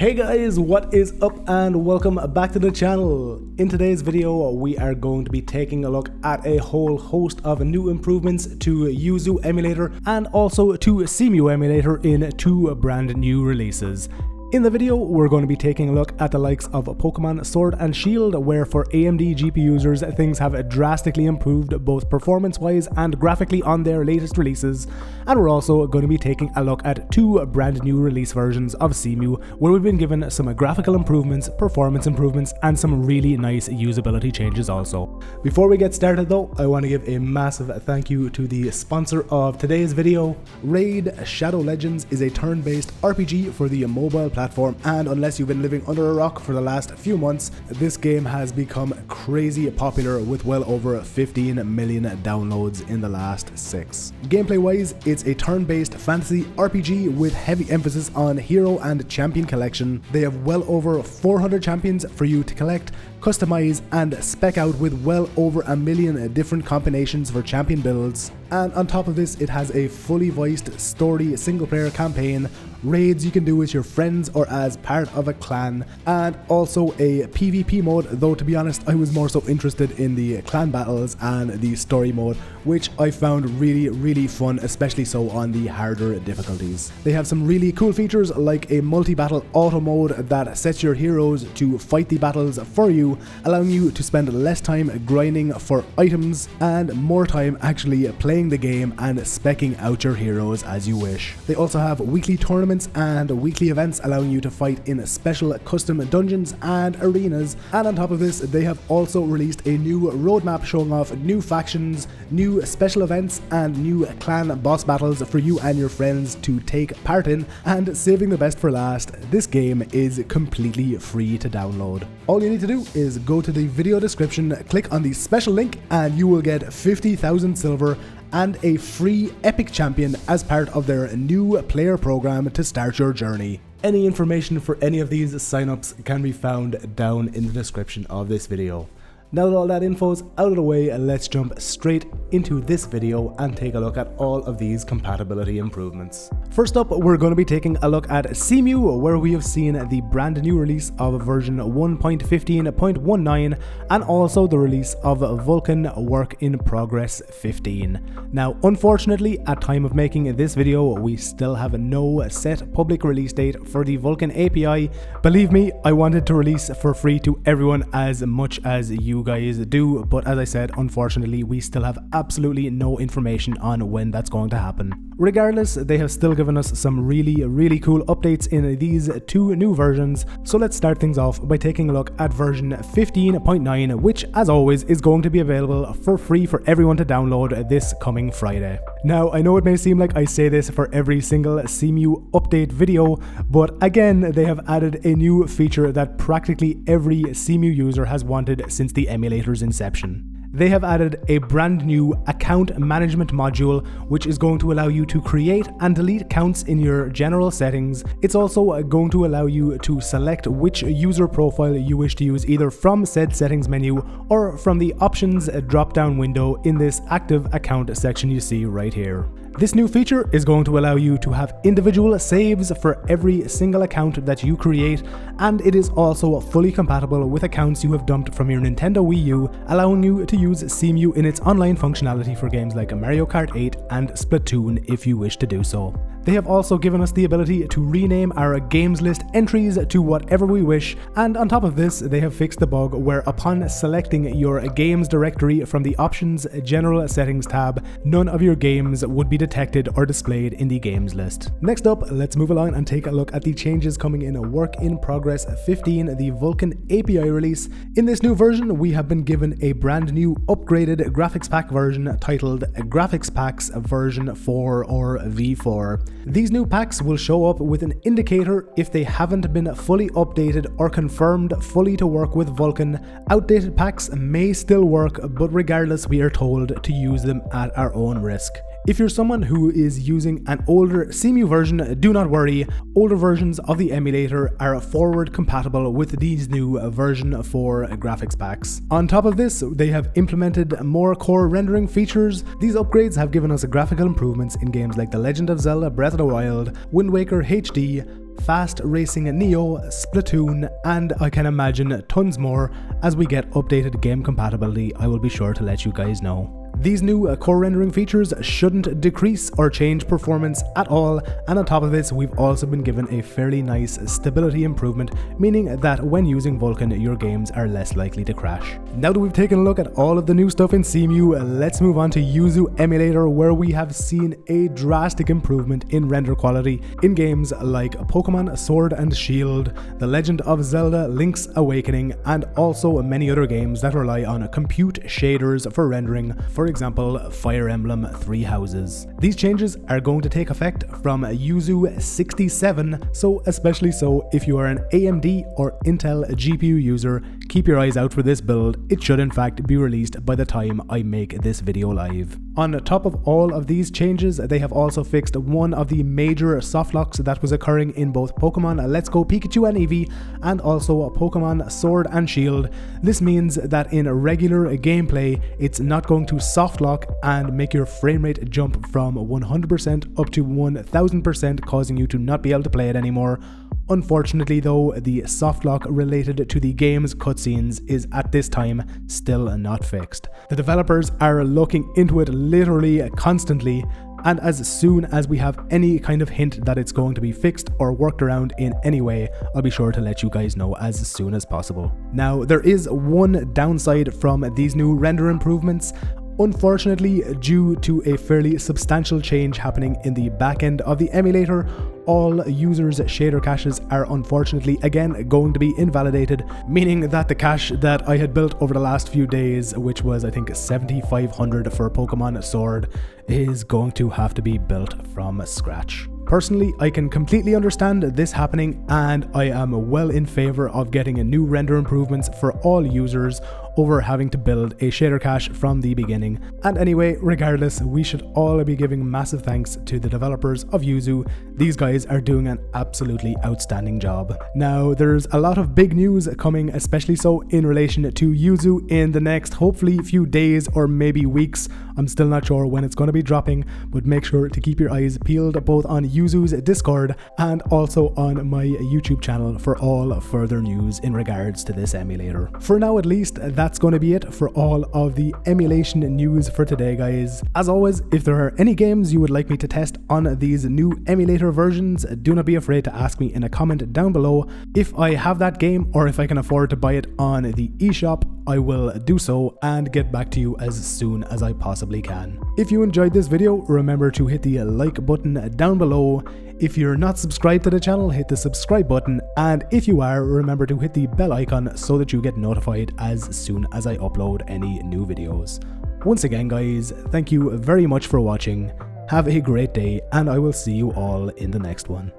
Hey guys, what is up and welcome back to the channel. In today's video we are going to be taking a look at a whole host of new improvements to Yuzu emulator and also to Cemu emulator in two brand new releases. In the video, we're going to be taking a look at the likes of Pokemon Sword and Shield, where for AMD GPU users, things have drastically improved both performance-wise and graphically on their latest releases. And we're also going to be taking a look at two brand new release versions of Cemu, where we've been given some graphical improvements, performance improvements, and some really nice usability changes also. Before we get started though, I want to give a massive thank you to the sponsor of today's video. Raid Shadow Legends is a turn-based RPG for the mobile platform, and unless you've been living under a rock for the last few months, this game has become crazy popular with well over 15 million downloads in the last 6. Gameplay wise, it's a turn-based fantasy RPG with heavy emphasis on hero and champion collection. They have well over 400 champions for you to collect, customize and spec out with well over a million different combinations for champion builds. And on top of this, it has a fully voiced story single player campaign, raids you can do with your friends or as part of a clan, and also a PvP mode, though to be honest I was more so interested in the clan battles and the story mode, which I found really fun, especially so on the harder difficulties. They have some really cool features like a multi-battle auto mode that sets your heroes to fight the battles for you, allowing you to spend less time grinding for items and more time actually playing the game and speccing out your heroes as you wish. They also have weekly tournaments and weekly events allowing you to fight in special custom dungeons and arenas, and on top of this they have also released a new roadmap showing off new factions, new special events and new clan boss battles for you and your friends to take part in. And saving the best for last, this game is completely free to download. All you need to do is go to the video description, click on the special link, and you will get 50,000 silver and a free epic champion as part of their new player program to start your journey. Any information for any of these signups can be found down in the description of this video. Now that all that info's out of the way, let's jump straight into this video and take a look at all of these compatibility improvements. First up, we're going to be taking a look at Cemu, where we have seen the brand new release of version 1.15.19 and also the release of Vulkan Work in Progress 15. Now, unfortunately, at time of making this video, we still have no set public release date for the Vulkan API. Believe me, I wanted to release for free to everyone as much as you guys do, but as I said, unfortunately we still have absolutely no information on when that's going to happen. Regardless, they have still given us some really cool updates in these two new versions, so let's start things off by taking a look at version 15.9, which as always is going to be available for free for everyone to download this coming Friday. Now, I know it may seem like I say this for every single Cemu update video, but again, they have added a new feature that practically every Cemu user has wanted since the emulator's inception. They have added a brand new account management module, which is going to allow you to create and delete accounts in your general settings. It's also going to allow you to select which user profile you wish to use, either from said settings menu or from the options drop-down window in this active account section you see right here. This new feature is going to allow you to have individual saves for every single account that you create, and it is also fully compatible with accounts you have dumped from your Nintendo Wii U, allowing you to use Cemu in its online functionality for games like Mario Kart 8 and Splatoon if you wish to do so. They have also given us the ability to rename our games list entries to whatever we wish, and on top of this, they have fixed the bug where upon selecting your games directory from the options general settings tab, none of your games would be detected or displayed in the games list. Next up, let's move along and take a look at the changes coming in Work in Progress 15, the Vulkan API release. In this new version, we have been given a brand new upgraded graphics pack version titled Graphics Packs version 4 or V4. These new packs will show up with an indicator if they haven't been fully updated or confirmed fully to work with Vulkan. Outdated packs may still work, but regardless, we are told to use them at our own risk. If you're someone who is using an older Cemu version, do not worry. Older versions of the emulator are forward compatible with these new version 4 graphics packs. On top of this, they have implemented more core rendering features. These upgrades have given us graphical improvements in games like The Legend of Zelda Breath of the Wild, Wind Waker HD, Fast Racing Neo, Splatoon, and I can imagine tons more. As we get updated game compatibility, I will be sure to let you guys know. These new core rendering features shouldn't decrease or change performance at all, and on top of this we've also been given a fairly nice stability improvement, meaning that when using Vulkan your games are less likely to crash. Now that we've taken a look at all of the new stuff in Cemu, let's move on to Yuzu Emulator, where we have seen a drastic improvement in render quality in games like Pokemon Sword and Shield, The Legend of Zelda Link's Awakening, and also many other games that rely on compute shaders for rendering, for example Fire Emblem Three Houses. These changes are going to take effect from Yuzu 67, so especially so if you are an AMD or Intel GPU user, keep your eyes out for this build. It should in fact be released by the time I make this video live. On top of all of these changes, they have also fixed one of the major softlocks that was occurring in both Pokemon Let's Go Pikachu and Eevee and also Pokemon Sword and Shield. This means that in regular gameplay, it's not going to softlock and make your frame rate jump from 100% up to 1000%, causing you to not be able to play it anymore. Unfortunately though, the softlock related to the game's cutscenes is at this time still not fixed. The developers are looking into it literally constantly, and as soon as we have any kind of hint that it's going to be fixed or worked around in any way, I'll be sure to let you guys know as soon as possible. Now, there is one downside from these new render improvements. Unfortunately, due to a fairly substantial change happening in the back end of the emulator, all users' shader caches are unfortunately again going to be invalidated, meaning that the cache that I had built over the last few days, which was I think 7500 for Pokemon Sword, is going to have to be built from scratch. Personally, I can completely understand this happening, and I am well in favor of getting a new render improvements for all users over having to build a shader cache from the beginning. And anyway, regardless, we should all be giving massive thanks to the developers of Yuzu. These guys are doing an absolutely outstanding job. Now, there's a lot of big news coming, especially so in relation to Yuzu in the next hopefully few days or maybe weeks. I'm still not sure when it's going to be dropping, but make sure to keep your eyes peeled both on Yuzu's Discord and also on my YouTube channel for all further news in regards to this emulator. For now at least, that's going to be it for all of the emulation news for today, guys. As always, if there are any games you would like me to test on these new emulator versions, do not be afraid to ask me in a comment down below. If I have that game or if I can afford to buy it on the eShop, I will do so and get back to you as soon as I possibly can. If you enjoyed this video, remember to hit the like button down below. If you're not subscribed to the channel, hit the subscribe button, and if you are, remember to hit the bell icon so that you get notified as soon as I upload any new videos. Once again guys, thank you very much for watching, have a great day, and I will see you all in the next one.